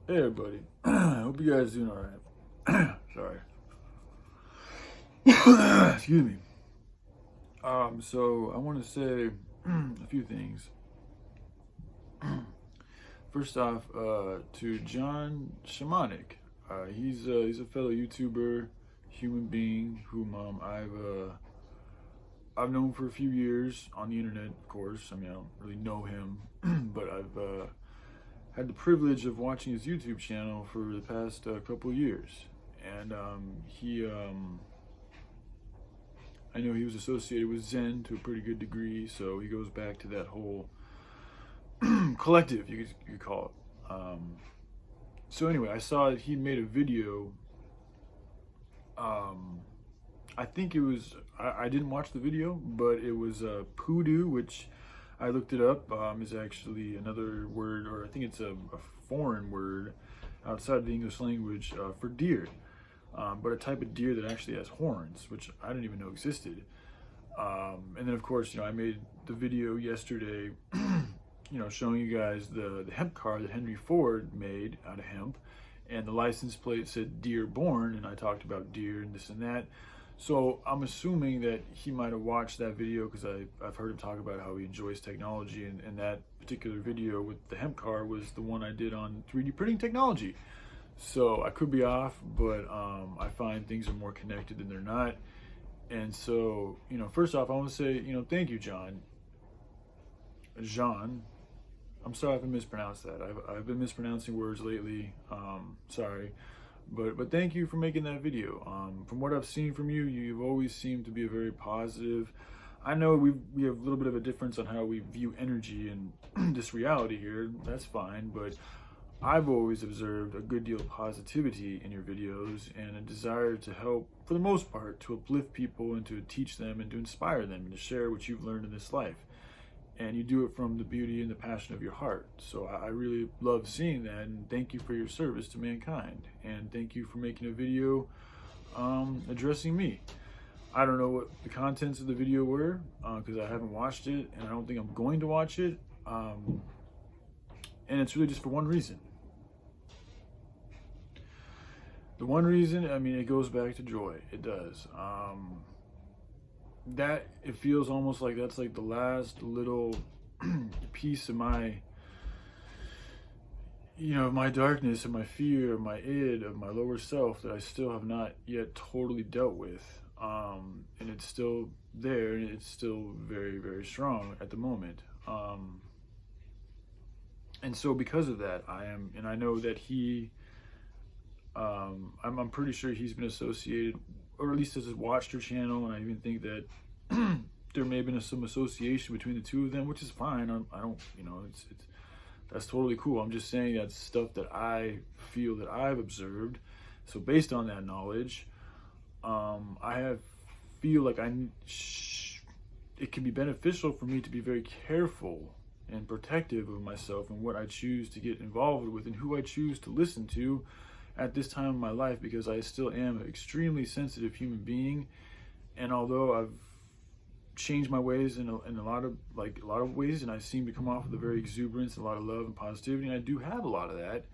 Hey everybody, I hope you guys doing alright. Sorry. Excuse me. So I want to say a few things. First off, to John Shamanic. He's a fellow YouTuber, human being whom I've known for a few years on the internet. Of course, I mean I don't really know him, but I've had the privilege of watching his YouTube channel for the past couple of years, and I know he was associated with Zen to a pretty good degree, so he goes back to that whole collective, you could call it. So anyway, I saw that he made a video. I think it was, I didn't watch the video, but it was poodoo, which I looked it up, is actually another word, or I think it's a foreign word outside of the English language for deer. But a type of deer that actually has horns, which I didn't even know existed. And then of course, I made the video yesterday, showing you guys the hemp car that Henry Ford made out of hemp, and the license plate said deer born, and I talked about deer and this and that. So I'm assuming that he might have watched that video because I've heard him talk about how he enjoys technology, and that particular video with the hemp car was the one I did on 3D printing technology. So I could be off, but I find things are more connected than they're not. And so, first off, I want to say, thank you, John. Jean. I'm sorry if I mispronounced that. I've been mispronouncing words lately. Sorry. But thank you for making that video. From what I've seen from you, you've always seemed to be a very positive. I know we have a little bit of a difference on how we view energy and this reality here. That's fine, but I've always observed a good deal of positivity in your videos and a desire to help, for the most part, to uplift people and to teach them and to inspire them and to share what you've learned in this life. And you do it from the beauty and the passion of your heart. So I really love seeing that, and thank you for your service to mankind. And thank you for making a video addressing me. I don't know what the contents of the video were because I haven't watched it, and I don't think I'm going to watch it. And it's really just for one reason. The one reason, I mean, it goes back to joy. It does. That it feels almost like that's like the last little piece of my, my darkness, of my fear, of my id, of my lower self that I still have not yet totally dealt with. And it's still there, and it's still very, very strong at the moment. And so because of that, and I know that I'm pretty sure he's been associated, or at least has watched your channel, and I even think that there may have been some association between the two of them, which is fine. I don't, it's that's totally cool. I'm just saying that's stuff that I feel that I've observed. So based on that knowledge, feel like it can be beneficial for me to be very careful and protective of myself and what I choose to get involved with and who I choose to listen to at this time of my life, because I still am an extremely sensitive human being. And although I've changed my ways in a lot of ways, and I seem to come off with a very exuberance, a lot of love and positivity, and I do have a lot of that,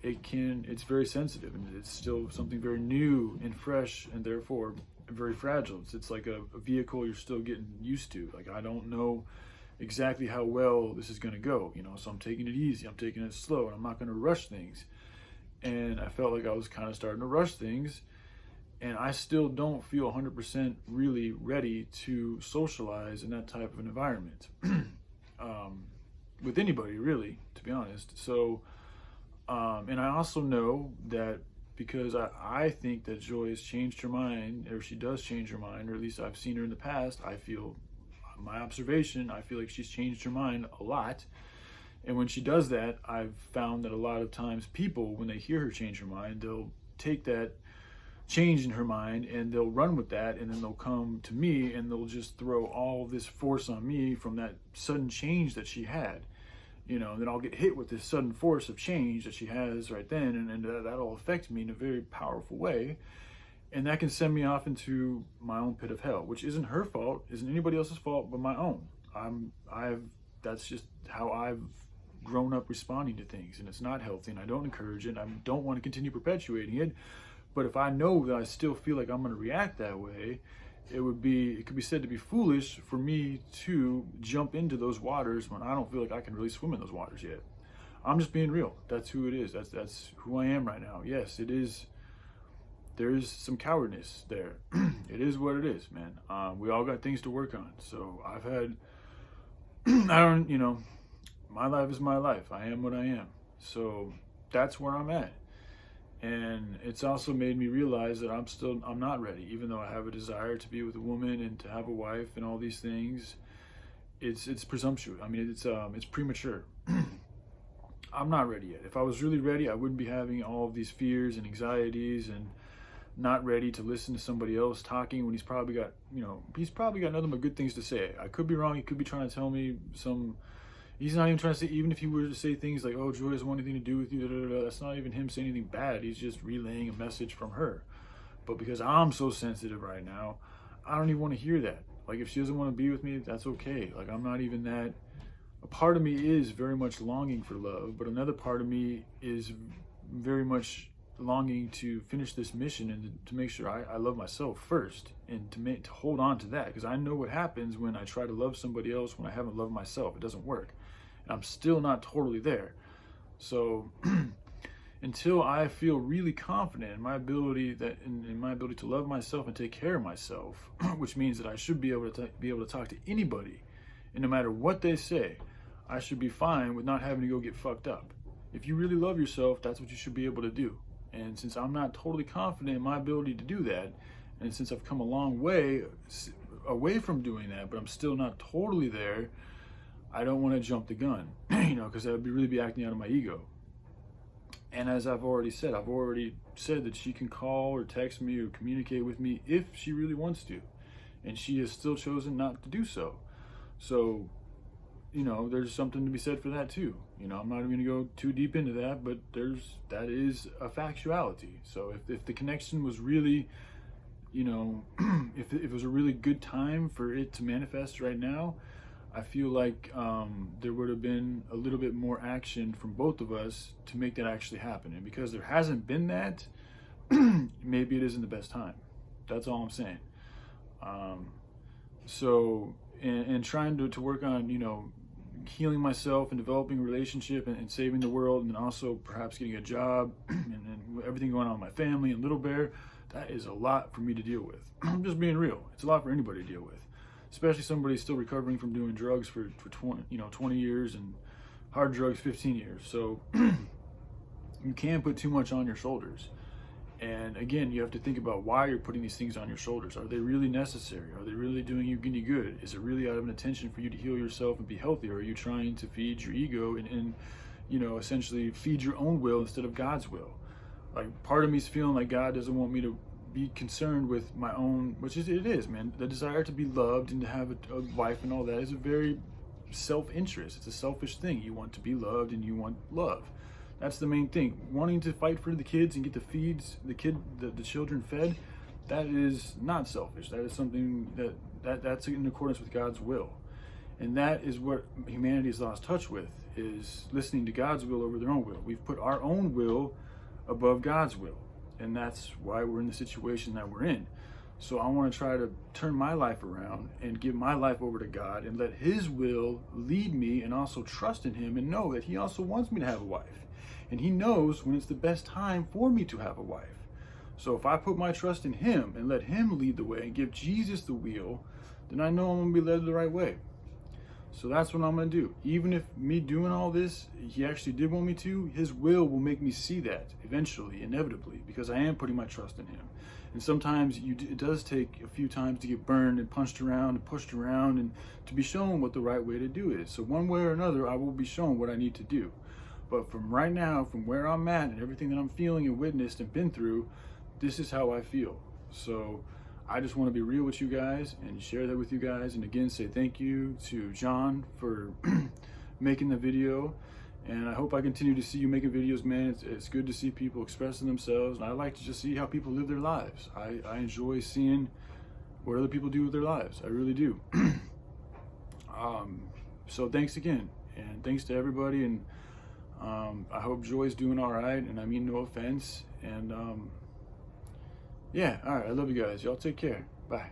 it's very sensitive, and it's still something very new and fresh, and therefore very fragile. It's like a vehicle you're still getting used to. Like, I don't know exactly how well this is going to go, so I'm taking it easy, I'm taking it slow, and I'm not going to rush things. And I felt like I was kind of starting to rush things, and I still don't feel 100% really ready to socialize in that type of an environment with anybody, really, to be honest. So, and I also know that because I think that Joy has changed her mind, or she does change her mind, or at least I've seen her in the past. I feel like she's changed her mind a lot. And when she does that, I've found that a lot of times people, when they hear her change her mind, they'll take that change in her mind and they'll run with that, and then they'll come to me and they'll just throw all this force on me from that sudden change that she had. And then I'll get hit with this sudden force of change that she has right then, and that'll affect me in a very powerful way. And that can send me off into my own pit of hell, which isn't her fault, isn't anybody else's fault but my own. That's just how I've grown up responding to things, and it's not healthy, and I don't encourage it. I don't want to continue perpetuating it. But if I know that I still feel like I'm going to react that way, it could be said to be foolish for me to jump into those waters when I don't feel like I can really swim in those waters yet. I'm just being real. That's who it is. That's who I am right now. Yes, it is. There is some cowardness there. It is what it is, man. We all got things to work on. So I've had, my life is my life. I am what I am. So that's where I'm at. And it's also made me realize that I'm not ready, even though I have a desire to be with a woman and to have a wife and all these things. It's presumptuous. I mean, it's premature. I'm not ready yet. If I was really ready, I wouldn't be having all of these fears and anxieties and not ready to listen to somebody else talking when he's probably got nothing but good things to say. I could be wrong. He could be trying to tell me he's not even trying to say, even if he were to say things like, oh, Joy doesn't want anything to do with you, that's not even him saying anything bad. He's just relaying a message from her. But because I'm so sensitive right now, I don't even want to hear that. Like, if she doesn't want to be with me, that's okay. Like, I'm not even that. A part of me is very much longing for love, but another part of me is very much longing to finish this mission and to make sure I love myself first, and to hold on to that, because I know what happens when I try to love somebody else when I haven't loved myself. It doesn't work, and I'm still not totally there. So until I feel really confident in my ability in my ability to love myself and take care of myself, which means that I should be able to talk to anybody, and no matter what they say, I should be fine with not having to go get fucked up. If you really love yourself, that's what you should be able to do. And since I'm not totally confident in my ability to do that, and since I've come a long way away from doing that, but I'm still not totally there, I don't want to jump the gun, because that would really be acting out of my ego. And as I've already said that she can call or text me or communicate with me if she really wants to, and she has still chosen not to do so. So, there's something to be said for that too. I'm not even going to go too deep into that, but that is a factuality. So if the connection was really, if it was a really good time for it to manifest right now, I feel like there would have been a little bit more action from both of us to make that actually happen. And because there hasn't been that, maybe it isn't the best time. That's all I'm saying. And trying to work on, healing myself and developing a relationship and saving the world, and then also perhaps getting a job and everything going on with my family and Little Bear, that is a lot for me to deal with. I'm just being real. It's a lot for anybody to deal with, especially somebody still recovering from doing drugs for 20 years and hard drugs 15 years. So you can't put too much on your shoulders. And again, you have to think about why you're putting these things on your shoulders. Are they really necessary? Are they really doing you any good? Is it really out of an intention for you to heal yourself and be healthy? Or are you trying to feed your ego and essentially feed your own will instead of God's will? Like, part of me is feeling like God doesn't want me to be concerned with my own, it is, man. The desire to be loved and to have a wife and all that is a very self-interest. It's a selfish thing. You want to be loved and you want love. That's the main thing. Wanting to fight for the kids and get the children fed, that is not selfish. That is something that's in accordance with God's will. And that is what humanity has lost touch with, is listening to God's will over their own will. We've put our own will above God's will. And that's why we're in the situation that we're in. So I want to try to turn my life around and give my life over to God and let His will lead me, and also trust in Him and know that He also wants me to have a wife. And He knows when it's the best time for me to have a wife. So if I put my trust in Him and let Him lead the way and give Jesus the wheel, then I know I'm going to be led the right way. So that's what I'm going to do. Even if me doing all this, He actually did want me to, His will make me see that eventually, inevitably, because I am putting my trust in Him. And sometimes it does take a few times to get burned and punched around and pushed around and to be shown what the right way to do is. So one way or another, I will be shown what I need to do. But from right now, from where I'm at and everything that I'm feeling and witnessed and been through, this is how I feel. So I just want to be real with you guys and share that with you guys. And again, say thank you to John for making the video. And I hope I continue to see you making videos, man. It's good to see people expressing themselves. And I like to just see how people live their lives. I enjoy seeing what other people do with their lives. I really do. So thanks again. And thanks to everybody, and I hope Joy's doing all right, and I mean no offense. And yeah, all right, I love you guys. Y'all take care. Bye.